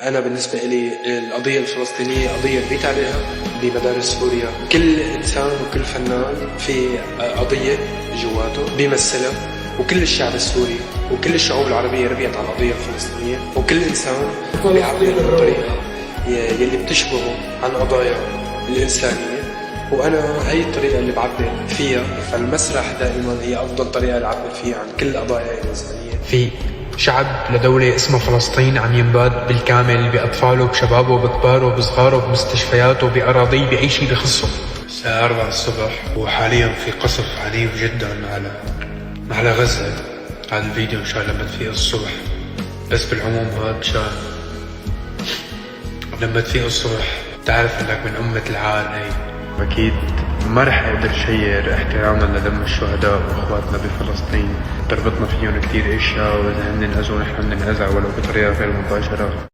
أنا بالنسبة لي القضية الفلسطينية قضية بيت عليها بمدارس سوريا. كل إنسان وكل فنان في قضية جواته بيمثلها، وكل الشعب السوري وكل الشعوب العربية ربيت على القضية الفلسطينية، وكل إنسان بيعبر بالطريقة يلي بتشبهه عن قضايا الإنسانية، وأنا هي الطريقة اللي بعبر فيها. فالمسرح دائما هي أفضل طريقة لعبر فيها عن كل قضايا الإنسانية. في شعب لدولة اسمها فلسطين عم ينباد بالكامل بأطفاله بشبابه بكباره بصغاره بمستشفياته بأراضيه بأي شيء بخصه. الساعة 4 الصبح وحاليا في قصف عنيف جدا على غزة. هذا الفيديو مشان لما تفيق الصبح، بس بالعموم هذا مشان لما تفيق الصبح تعرف انك من أمة العار هي. أكيد ما رح أقدر شير احتراما لدم الشهداء وإخواتنا بفلسطين، تربطنا فيهم كتير أشياء، وإذا هن انأذوا نحن بننأذى ولو بطريقة غير مباشرة.